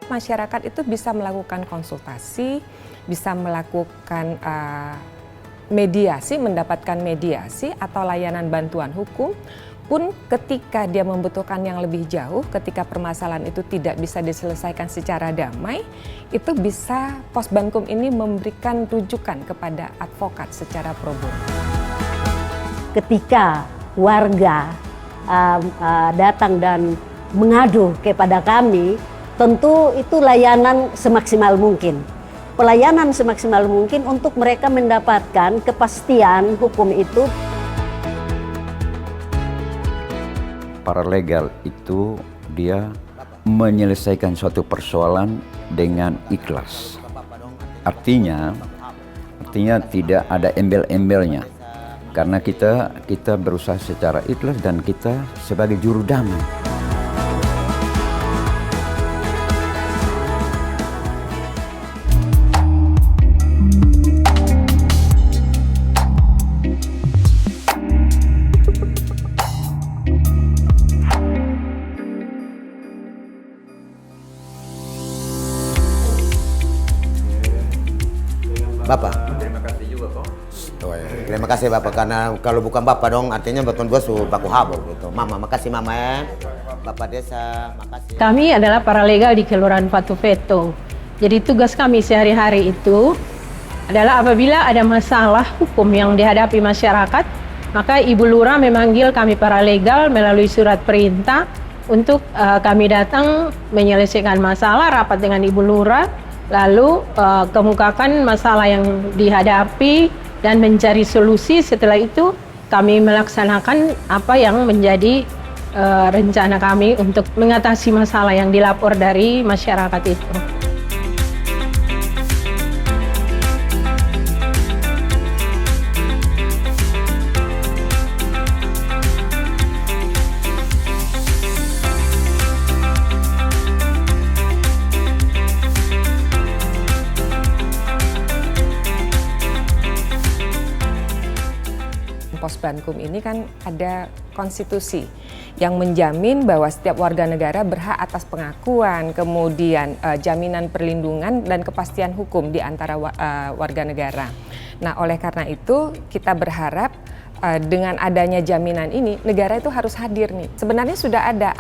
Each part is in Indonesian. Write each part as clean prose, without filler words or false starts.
masyarakat itu bisa melakukan konsultasi, bisa melakukan mediasi, mendapatkan mediasi atau layanan bantuan hukum. Pun ketika dia membutuhkan yang lebih jauh, ketika permasalahan itu tidak bisa diselesaikan secara damai, itu bisa Posbankum ini memberikan rujukan kepada advokat secara pro bono. Ketika warga datang dan mengadu kepada kami, tentu itu layanan semaksimal mungkin. Pelayanan semaksimal mungkin untuk mereka mendapatkan kepastian hukum itu. Paralegal itu dia menyelesaikan suatu persoalan dengan ikhlas. Artinya tidak ada embel-embelnya. Karena kita berusaha secara ikhlas dan kita sebagai juru damai. Bapak. Terima kasih juga kok. Terima kasih Bapak, karena kalau bukan Bapak dong artinya betul gua suruh baku habur gitu. Mama, makasih Mama ya. Bapak Desa, makasih. Kami adalah paralegal di Kelurahan Patupeto. Jadi tugas kami sehari-hari itu adalah apabila ada masalah hukum yang dihadapi masyarakat, maka Ibu Lurah memanggil kami paralegal melalui surat perintah untuk kami datang menyelesaikan masalah, rapat dengan Ibu Lurah, lalu kemukakan masalah yang dihadapi dan mencari solusi. Setelah itu kami melaksanakan apa yang menjadi rencana kami untuk mengatasi masalah yang dilapor dari masyarakat itu. Posbankum ini kan ada konstitusi yang menjamin bahwa setiap warga negara berhak atas pengakuan, kemudian jaminan perlindungan dan kepastian hukum di antara warga negara. Nah, oleh karena itu kita berharap dengan adanya jaminan ini, negara itu harus hadir nih. Sebenarnya sudah ada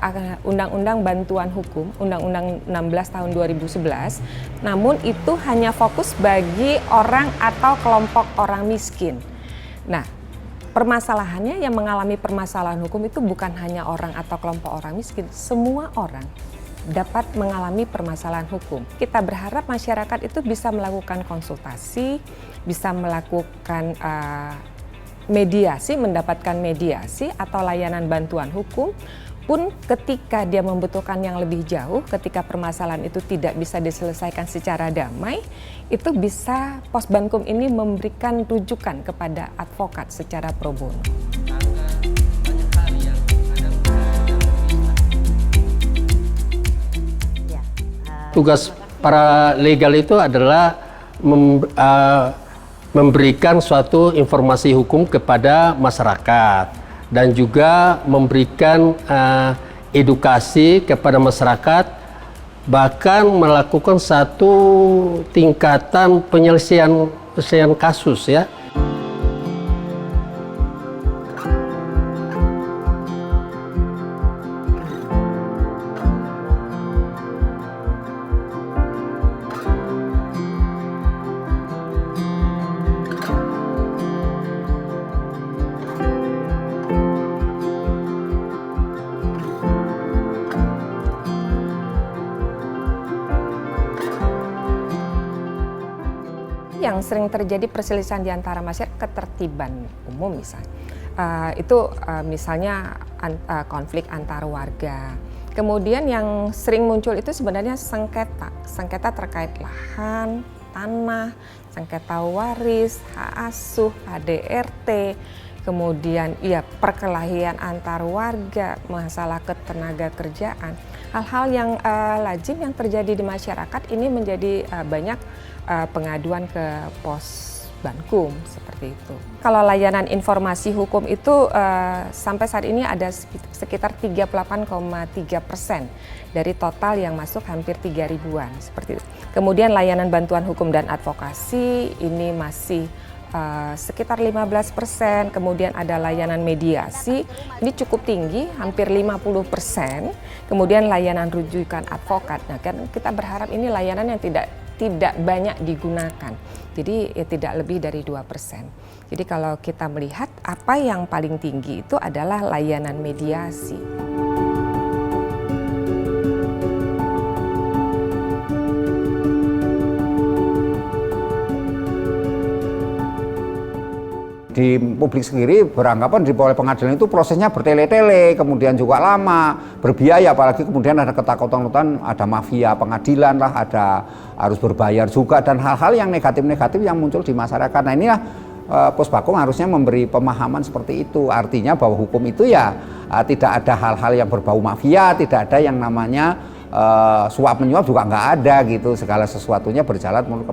Undang-Undang Bantuan Hukum, Undang-Undang 16 tahun 2011, namun itu hanya fokus bagi orang atau kelompok orang miskin. Nah, permasalahannya yang mengalami permasalahan hukum itu bukan hanya orang atau kelompok orang miskin, semua orang dapat mengalami permasalahan hukum. Kita berharap masyarakat itu bisa melakukan konsultasi, bisa melakukan mediasi, mendapatkan mediasi atau layanan bantuan hukum. Pun ketika dia membutuhkan yang lebih jauh, ketika permasalahan itu tidak bisa diselesaikan secara damai, itu bisa Posbankum ini memberikan rujukan kepada advokat secara pro bono. Tugas para legal itu adalah memberikan suatu informasi hukum kepada masyarakat dan juga memberikan edukasi kepada masyarakat, bahkan melakukan satu tingkatan penyelesaian kasus ya. Yang sering terjadi perselisihan di antara masyarakat, ketertiban umum misalnya. Misalnya konflik antar warga. Kemudian yang sering muncul itu sebenarnya sengketa terkait lahan, tanah, sengketa waris, hak asuh, ADRT, kemudian perkelahian antar warga, masalah ketenaga kerjaan. Hal-hal yang lazim yang terjadi di masyarakat ini menjadi banyak pengaduan ke Bankum seperti itu. Kalau layanan informasi hukum itu sampai saat ini ada sekitar 38,3% dari total yang masuk hampir 3 ribuan seperti itu. Kemudian layanan bantuan hukum dan advokasi ini masih sekitar 15%, kemudian ada layanan mediasi, ini cukup tinggi, hampir 50%, kemudian layanan rujukan advokat. Nah, kan kita berharap ini layanan yang tidak banyak digunakan, jadi ya tidak lebih dari 2%. Jadi kalau kita melihat apa yang paling tinggi itu adalah layanan mediasi. Di publik sendiri beranggapan di oleh pengadilan itu prosesnya bertele-tele, kemudian juga lama, berbiaya, apalagi kemudian ada ketakutan-ketakutan, ada mafia pengadilan lah, ada harus berbayar juga, dan hal-hal yang negatif-negatif yang muncul di masyarakat. Nah inilah Puspakum harusnya memberi pemahaman seperti itu, artinya bahwa hukum itu ya tidak ada hal-hal yang berbau mafia, tidak ada yang namanya suap menyuap juga nggak ada gitu, segala sesuatunya berjalan menurut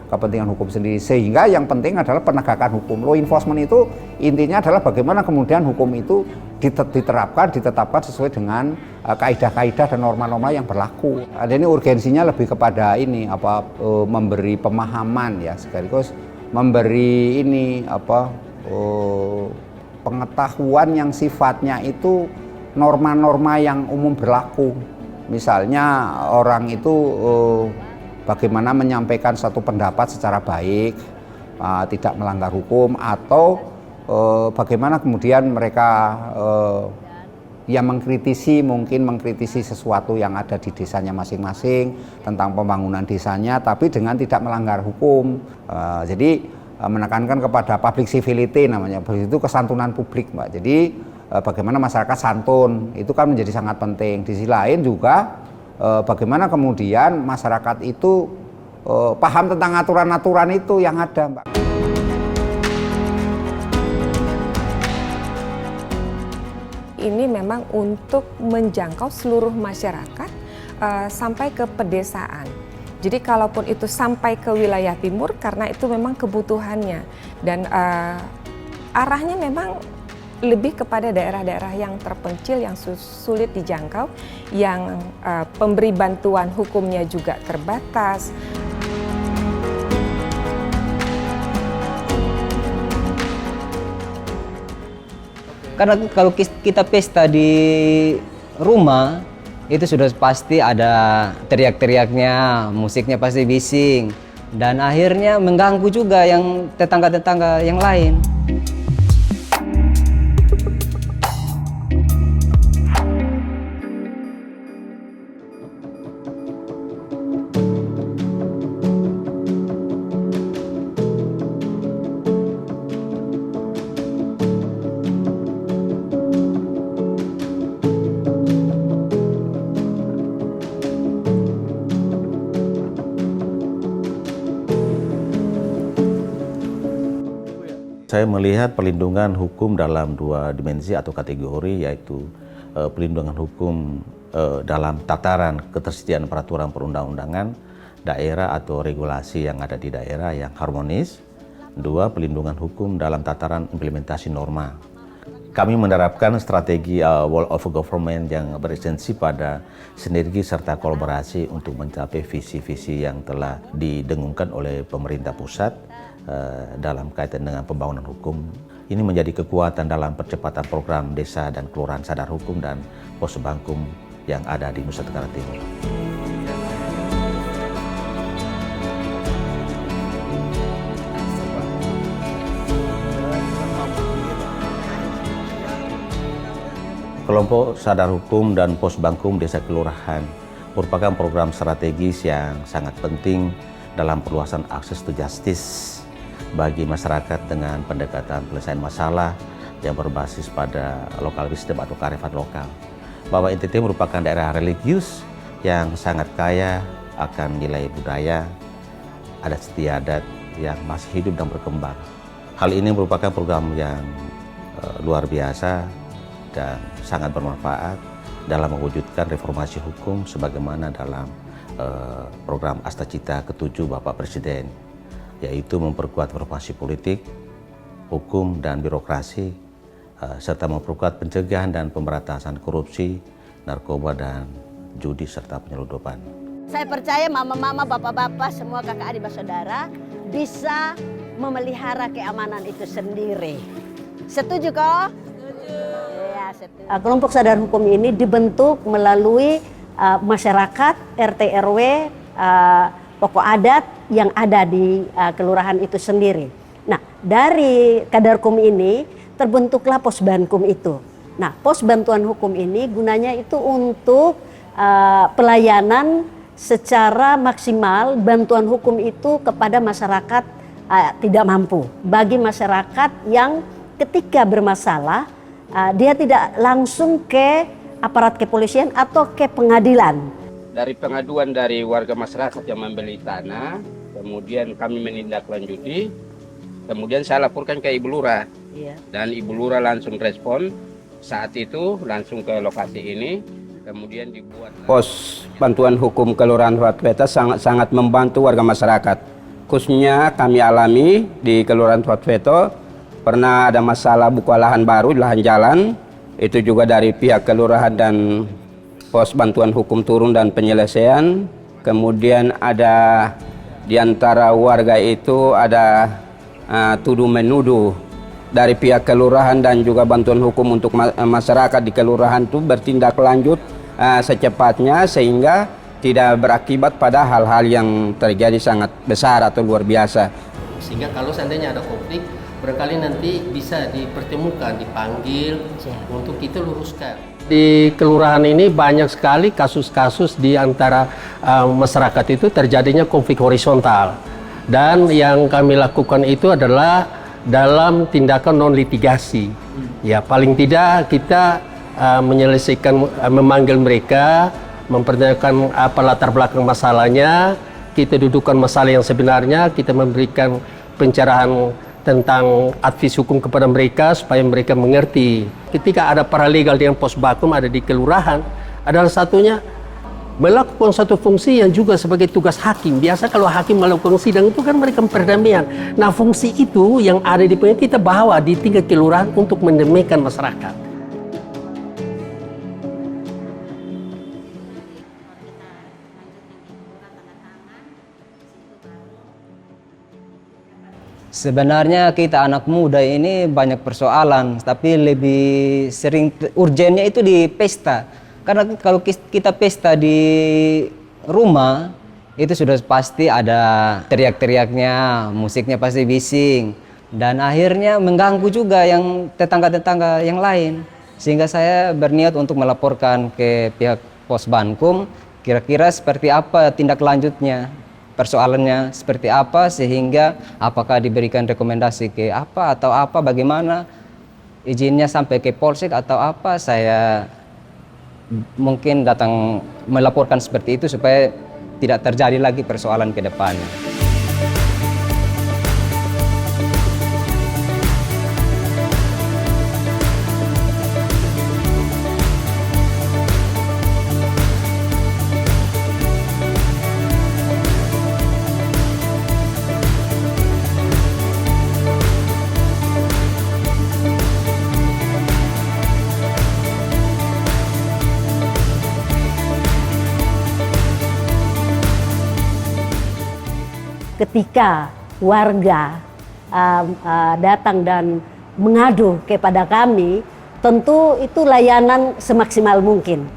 kepentingan hukum sendiri, sehingga yang penting adalah penegakan hukum. Law enforcement itu intinya adalah bagaimana kemudian hukum itu ditetapkan sesuai dengan kaidah-kaidah dan norma-norma yang berlaku. Ada ini urgensinya lebih kepada ini memberi pemahaman ya, sekaligus memberi ini pengetahuan yang sifatnya itu norma-norma yang umum berlaku. Misalnya orang itu bagaimana menyampaikan satu pendapat secara baik, tidak melanggar hukum, atau bagaimana kemudian mereka mengkritisi sesuatu yang ada di desanya masing-masing tentang pembangunan desanya, tapi dengan tidak melanggar hukum. Jadi menekankan kepada public civility namanya, itu kesantunan publik, Mbak. Jadi bagaimana masyarakat santun itu kan menjadi sangat penting. Di sisi lain juga bagaimana kemudian masyarakat itu paham tentang aturan-aturan itu yang ada, Mbak. Ini memang untuk menjangkau seluruh masyarakat sampai ke pedesaan. Jadi kalaupun itu sampai ke wilayah timur, karena itu memang kebutuhannya, dan arahnya memang lebih kepada daerah-daerah yang terpencil, yang sulit dijangkau, yang pemberi bantuan hukumnya juga terbatas. Karena kalau kita pesta di rumah, itu sudah pasti ada teriak-teriaknya, musiknya pasti bising, dan akhirnya mengganggu juga yang tetangga-tetangga yang lain. Saya melihat perlindungan hukum dalam dua dimensi atau kategori, yaitu perlindungan hukum dalam tataran ketersediaan peraturan perundang-undangan daerah atau regulasi yang ada di daerah yang harmonis. Dua, perlindungan hukum dalam tataran implementasi norma. Kami menerapkan strategi Wall of Government yang beresensi pada sinergi serta kolaborasi untuk mencapai visi-visi yang telah didengungkan oleh pemerintah pusat dalam kaitan dengan pembangunan hukum. Ini menjadi kekuatan dalam percepatan program desa dan kelurahan sadar hukum dan pos Bankum yang ada di Nusa Tenggara Timur. Kelompok sadar hukum dan pos Bankum desa kelurahan merupakan program strategis yang sangat penting dalam perluasan akses to justice bagi masyarakat dengan pendekatan penyelesaian masalah yang berbasis pada local wisdom atau kearifan lokal. Bahwa NTT merupakan daerah religius yang sangat kaya akan nilai budaya, adat istiadat yang masih hidup dan berkembang. Hal ini merupakan program yang luar biasa dan sangat bermanfaat dalam mewujudkan reformasi hukum sebagaimana dalam program Astacita ke-7 Bapak Presiden, yaitu memperkuat reformasi politik, hukum dan birokrasi, serta memperkuat pencegahan dan pemberantasan korupsi, narkoba dan judi serta penyeludupan. Saya percaya mama-mama, bapak-bapak, semua kakak adik bersaudara bisa memelihara keamanan itu sendiri. Setuju kok? Setuju. Ya, setuju. Kelompok sadar hukum ini dibentuk melalui masyarakat, RT RW, pokok adat yang ada di kelurahan itu sendiri. Nah, dari Kadarkum ini terbentuklah pos Bankum itu. Nah, pos bantuan hukum ini gunanya itu untuk pelayanan secara maksimal bantuan hukum itu kepada masyarakat tidak mampu. Bagi masyarakat yang ketika bermasalah dia tidak langsung ke aparat kepolisian atau ke pengadilan. Dari pengaduan dari warga masyarakat yang membeli tanah, kemudian kami menindaklanjuti, kemudian saya laporkan ke Ibu Lurah. Iya. Dan Ibu Lurah langsung respon, saat itu langsung ke lokasi ini, kemudian dibuat pos bantuan hukum Kelurahan Tuatweta sangat membantu warga masyarakat. Khususnya kami alami di Kelurahan Tuatweta, pernah ada masalah buka lahan baru, lahan jalan, itu juga dari pihak kelurahan dan pos bantuan hukum turun dan penyelesaian. Kemudian ada di antara warga itu ada tuduh menuduh dari pihak kelurahan dan juga bantuan hukum untuk masyarakat di kelurahan itu bertindak lanjut secepatnya sehingga tidak berakibat pada hal-hal yang terjadi sangat besar atau luar biasa. Sehingga kalau seandainya ada konflik, barangkali nanti bisa dipertemukan, dipanggil untuk kita luruskan. Di kelurahan ini banyak sekali kasus-kasus di antara masyarakat itu terjadinya konflik horizontal. Dan yang kami lakukan itu adalah dalam tindakan non litigasi. Ya, paling tidak kita menyelesaikan, memanggil mereka, mempertanyakan apa latar belakang masalahnya, kita dudukkan masalah yang sebenarnya, kita memberikan pencerahan tentang advis hukum kepada mereka supaya mereka mengerti. Ketika ada paralegal dengan pos Bankum ada di kelurahan, adalah satunya melakukan satu fungsi yang juga sebagai tugas hakim. Biasa kalau hakim melakukan sidang itu kan mereka perdamaian. Nah, fungsi itu yang ada di pengen kita bawa di tingkat kelurahan untuk mendamaikan masyarakat. Sebenarnya kita anak muda ini banyak persoalan, tapi lebih sering urgennya itu di pesta. Karena kalau kita pesta di rumah, itu sudah pasti ada teriak-teriaknya, musiknya pasti bising. Dan akhirnya mengganggu juga yang tetangga-tetangga yang lain. Sehingga saya berniat untuk melaporkan ke pihak pos Bankum, kira-kira seperti apa tindak lanjutnya. Persoalannya seperti apa sehingga apakah diberikan rekomendasi ke apa atau apa, bagaimana izinnya sampai ke polsek atau apa. Saya mungkin datang melaporkan seperti itu supaya tidak terjadi lagi persoalan ke depan. Ketika warga datang dan mengadu kepada kami, tentu itu layanan semaksimal mungkin.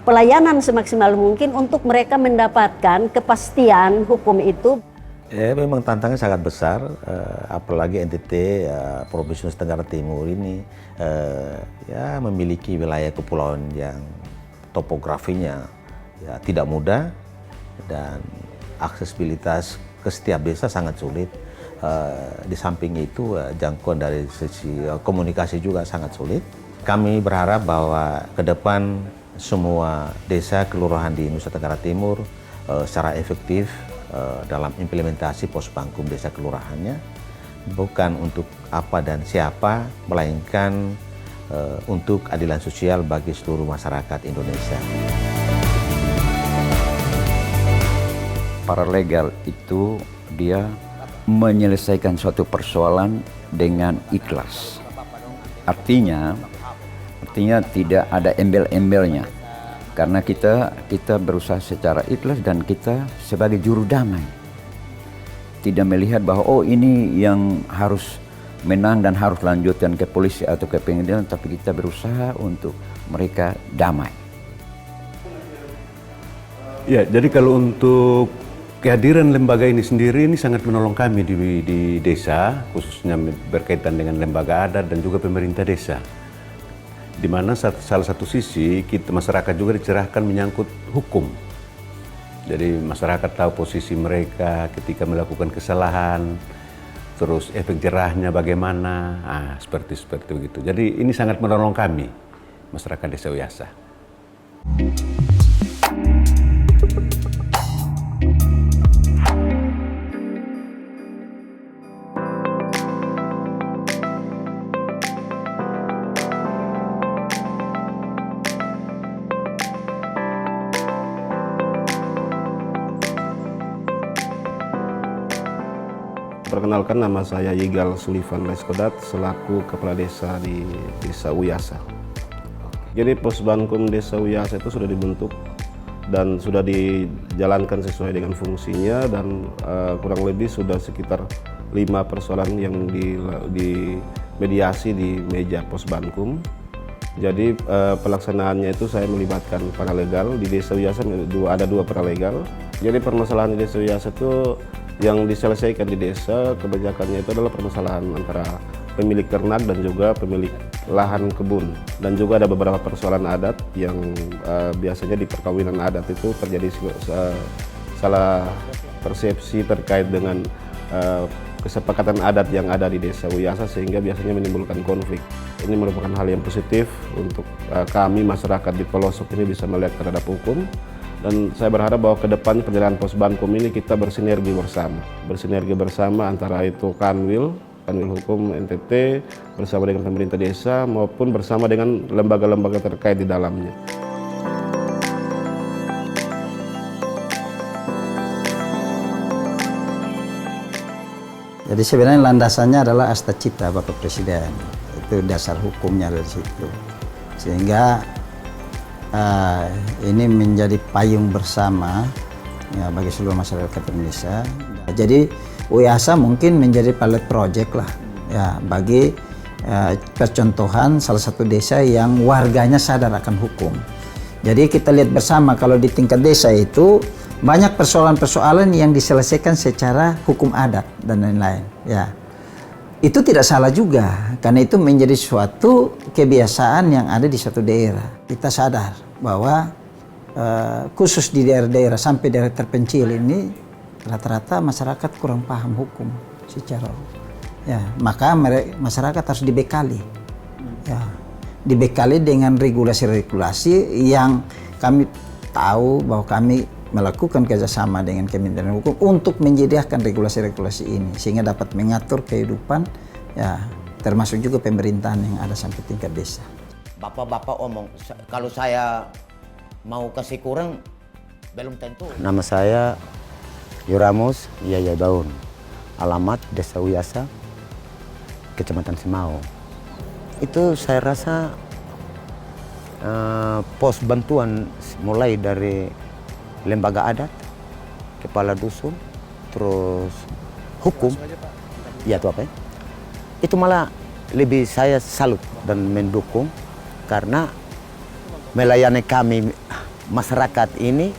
Pelayanan semaksimal mungkin untuk mereka mendapatkan kepastian hukum itu. Memang tantangannya sangat besar, apalagi NTT Provinsi Nusa Tenggara Timur ini ya memiliki wilayah kepulauan yang topografinya ya tidak mudah dan aksesibilitas ke setiap desa sangat sulit. Di samping itu jangkauan dari sisi komunikasi juga sangat sulit. Kami berharap bahwa ke depan semua desa kelurahan di Nusa Tenggara Timur secara efektif dalam implementasi pos Bankum desa kelurahannya, bukan untuk apa dan siapa, melainkan untuk keadilan sosial bagi seluruh masyarakat Indonesia. Paralegal itu dia menyelesaikan suatu persoalan dengan ikhlas. Artinya tidak ada embel-embelnya. Karena kita berusaha secara ikhlas dan kita sebagai juru damai. Tidak melihat bahwa oh ini yang harus menang dan harus lanjutkan ke polisi atau ke pengadilan, tapi kita berusaha untuk mereka damai. Ya, jadi kalau untuk kehadiran lembaga ini sendiri ini sangat menolong kami di desa, khususnya berkaitan dengan lembaga adat dan juga pemerintah desa. Di mana salah satu sisi kita masyarakat juga dicerahkan menyangkut hukum. Jadi masyarakat tahu posisi mereka ketika melakukan kesalahan, terus efek jerahnya bagaimana, seperti begitu. Jadi ini sangat menolong kami, masyarakat Desa Uyasa. Perkenalkan, nama saya Yigal Sullivan Leskodat selaku Kepala Desa di Desa Uyasa. Jadi Posbankum Desa Uyasa itu sudah dibentuk dan sudah dijalankan sesuai dengan fungsinya, dan kurang lebih sudah sekitar 5 persoalan yang dimediasi di meja Posbankum. Jadi pelaksanaannya itu saya melibatkan paralegal. Di Desa Uyasa ada 2 paralegal. Jadi permasalahan di Desa Uyasa itu yang diselesaikan di desa kebanyakannya itu adalah permasalahan antara pemilik ternak dan juga pemilik lahan kebun, dan juga ada beberapa persoalan adat yang biasanya di perkawinan adat itu terjadi salah persepsi terkait dengan kesepakatan adat yang ada di Desa Uyasa, sehingga biasanya menimbulkan konflik. Ini merupakan hal yang positif untuk kami masyarakat di pelosok ini bisa melihat terhadap hukum. Dan saya berharap bahwa ke depan perjalanan Posbankum ini kita bersinergi bersama antara itu Kanwil Hukum NTT bersama dengan pemerintah desa maupun bersama dengan lembaga-lembaga terkait di dalamnya. Jadi sebenarnya landasannya adalah Asta Cipta Bapak Presiden, itu dasar hukumnya dari situ, sehingga ini menjadi payung bersama ya, bagi seluruh masyarakat Indonesia. Jadi Uyasa mungkin menjadi pilot project lah ya, bagi percontohan salah satu desa yang warganya sadar akan hukum. Jadi kita lihat bersama kalau di tingkat desa itu banyak persoalan-persoalan yang diselesaikan secara hukum adat dan lain-lain ya. Itu tidak salah juga, karena itu menjadi suatu kebiasaan yang ada di suatu daerah. Kita sadar bahwa khusus di daerah-daerah sampai daerah terpencil ini rata-rata masyarakat kurang paham hukum secara ya, maka masyarakat harus dibekali ya, dibekali dengan regulasi-regulasi yang kami tahu bahwa kami melakukan kerjasama dengan Kementerian Hukum untuk menyediakan regulasi-regulasi ini sehingga dapat mengatur kehidupan ya, termasuk juga pemerintahan yang ada sampai tingkat desa. Bapak-bapak omong kalau saya mau kasih kurang belum tentu. Nama saya Yuramus Yaya Daun, alamat Desa Uyasa, Kecamatan Semau. Itu saya rasa pos bantuan mulai dari lembaga adat, kepala dusun, terus hukum, ya itu apa ya? Itu malah lebih saya salut dan mendukung karena melayani kami masyarakat ini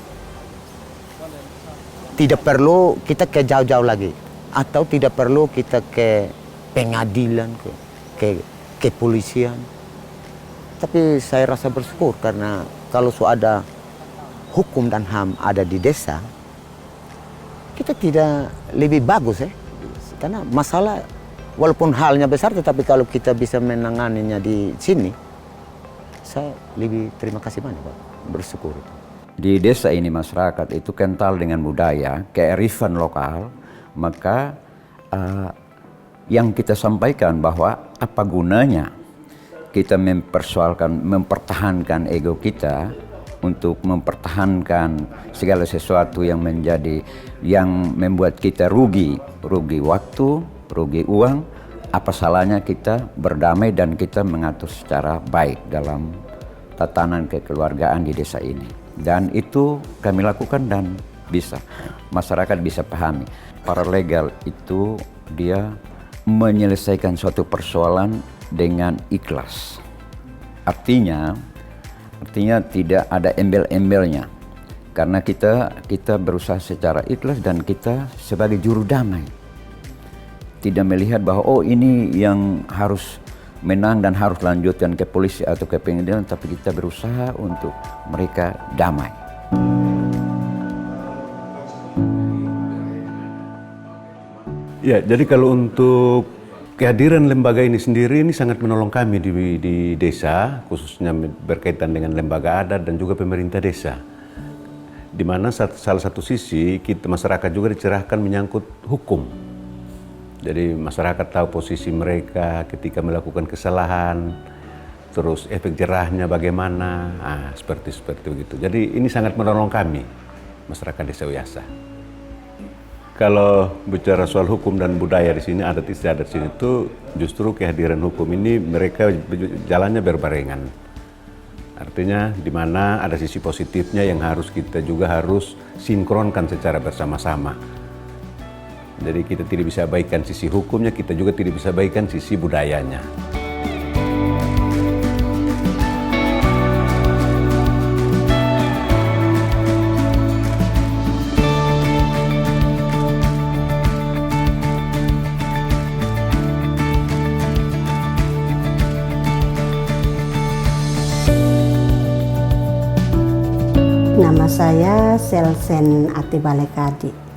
tidak perlu kita ke jauh-jauh lagi atau tidak perlu kita ke pengadilan, ke kepolisian. Tapi saya rasa bersyukur karena kalau ada hukum dan HAM ada di desa, kita tidak lebih bagus ya. Karena masalah walaupun halnya besar, tetapi kalau kita bisa menanganinya di sini, saya lebih terima kasih banyak Pak, bersyukur. Di desa ini masyarakat itu kental dengan budaya, kearifan lokal, maka yang kita sampaikan bahwa apa gunanya kita mempertahankan ego kita untuk mempertahankan segala sesuatu yang membuat kita rugi waktu, rugi uang. Apa salahnya kita berdamai dan kita mengatur secara baik dalam tatanan kekeluargaan di desa ini. Dan itu kami lakukan dan masyarakat bisa pahami. Paralegal itu dia menyelesaikan suatu persoalan dengan ikhlas. Artinya tidak ada embel-embelnya. Karena kita berusaha secara ikhlas dan kita sebagai juru damai. Tidak melihat bahwa ini yang harus menang dan harus lanjutkan ke polisi atau ke pengadilan, tapi kita berusaha untuk mereka damai. Ya, jadi kalau untuk kehadiran lembaga ini sendiri ini sangat menolong kami di desa, khususnya berkaitan dengan lembaga adat dan juga pemerintah desa. Di mana salah satu sisi kita masyarakat juga dicerahkan menyangkut hukum. Jadi masyarakat tahu posisi mereka ketika melakukan kesalahan, terus efek jerahnya bagaimana, seperti begitu. Jadi ini sangat menolong kami, masyarakat Desa Uyasa. Kalau bicara soal hukum dan budaya di sini, adat istiadat di sini itu justru kehadiran hukum ini mereka jalannya berbarengan. Artinya di mana ada sisi positifnya yang kita juga harus sinkronkan secara bersama-sama. Jadi kita tidak bisa abaikan sisi hukumnya, kita juga tidak bisa abaikan sisi budayanya. Nama saya Selsen Atibalekadi.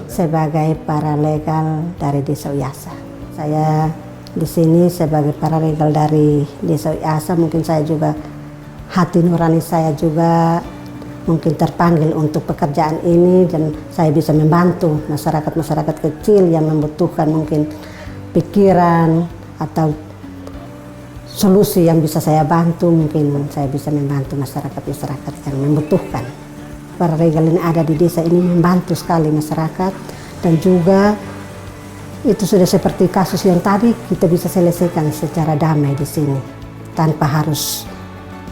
Sebagai paralegal dari Desa Uyasa. Saya di sini sebagai paralegal dari Desa Uyasa, mungkin saya juga hati nurani saya juga mungkin terpanggil untuk pekerjaan ini dan saya bisa membantu masyarakat kecil yang membutuhkan mungkin pikiran atau solusi yang bisa saya bantu, mungkin saya bisa membantu masyarakat yang membutuhkan. Paralegal ini ada di desa ini membantu sekali masyarakat dan juga itu sudah seperti kasus yang tadi kita bisa selesaikan secara damai di sini tanpa harus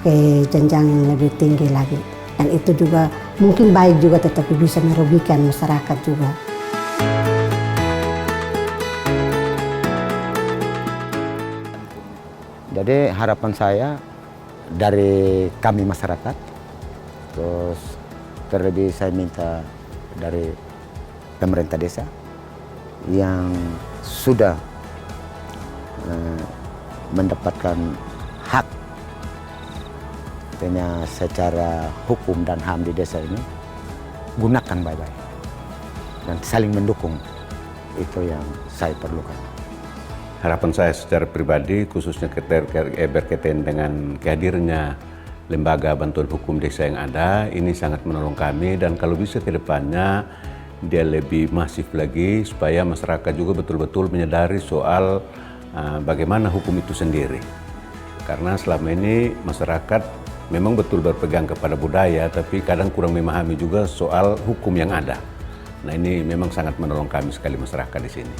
ke jenjang yang lebih tinggi lagi, dan itu juga mungkin baik juga tetapi bisa merugikan masyarakat juga. Jadi harapan saya dari kami masyarakat, terus terlebih saya minta dari pemerintah desa yang sudah mendapatkan hak secara hukum dan HAM di desa ini, gunakan baik-baik dan saling mendukung. Itu yang saya perlukan. Harapan saya secara pribadi khususnya berkaitan dengan kehadirannya lembaga bantuan hukum desa yang ada, ini sangat menolong kami dan kalau bisa ke depannya dia lebih masif lagi supaya masyarakat juga betul-betul menyadari soal bagaimana hukum itu sendiri. Karena selama ini masyarakat memang betul berpegang kepada budaya tapi kadang kurang memahami juga soal hukum yang ada. Nah ini memang sangat menolong kami sekali masyarakat di sini.